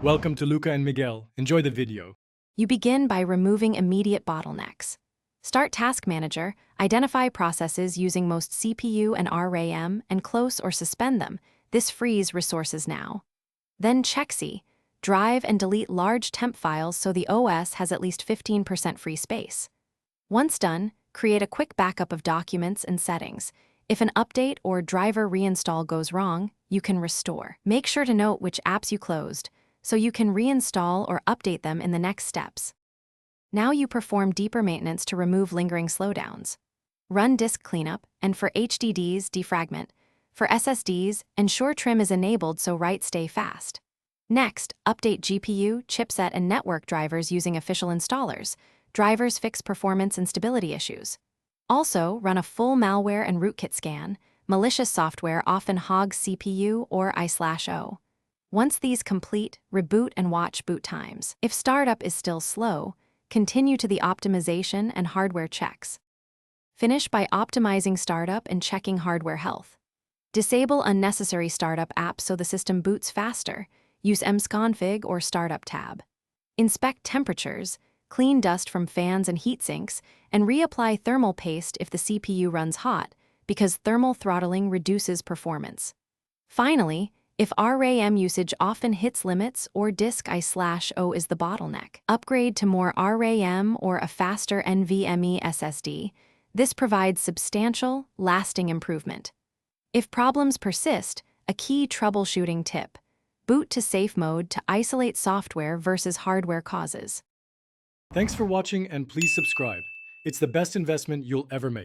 Welcome to Luca and Miguel. Enjoy the video. You begin by removing immediate bottlenecks. Start Task Manager, identify processes using most CPU and RAM, and close or suspend them. This frees resources now. Then checksy, drive and delete large temp files so the OS has at least 15% free space. Once done, create a quick backup of documents and settings. If an update or driver reinstall goes wrong, you can restore. Make sure to note which apps you closed, so you can reinstall or update them in the next steps. Now you perform deeper maintenance to remove lingering slowdowns. Run disk cleanup, and for HDDs, defragment. For SSDs, ensure trim is enabled so writes stay fast. Next, update GPU, chipset, and network drivers using official installers. Drivers fix performance and stability issues. Also, run a full malware and rootkit scan. Malicious software often hogs CPU or I/O. Once these complete, reboot and watch boot times. If startup is still slow, continue to the optimization and hardware checks. Finish by optimizing startup and checking hardware health. Disable unnecessary startup apps so the system boots faster. Use msconfig or startup tab. Inspect temperatures, clean dust from fans and heat sinks, and reapply thermal paste if the CPU runs hot, because thermal throttling reduces performance. Finally, if RAM usage often hits limits or disk I/O is the bottleneck, upgrade to more RAM or a faster NVMe SSD. This provides substantial, lasting improvement. If problems persist, a key troubleshooting tip: boot to safe mode to isolate software versus hardware causes. Thanks for watching and please subscribe. It's the best investment you'll ever make.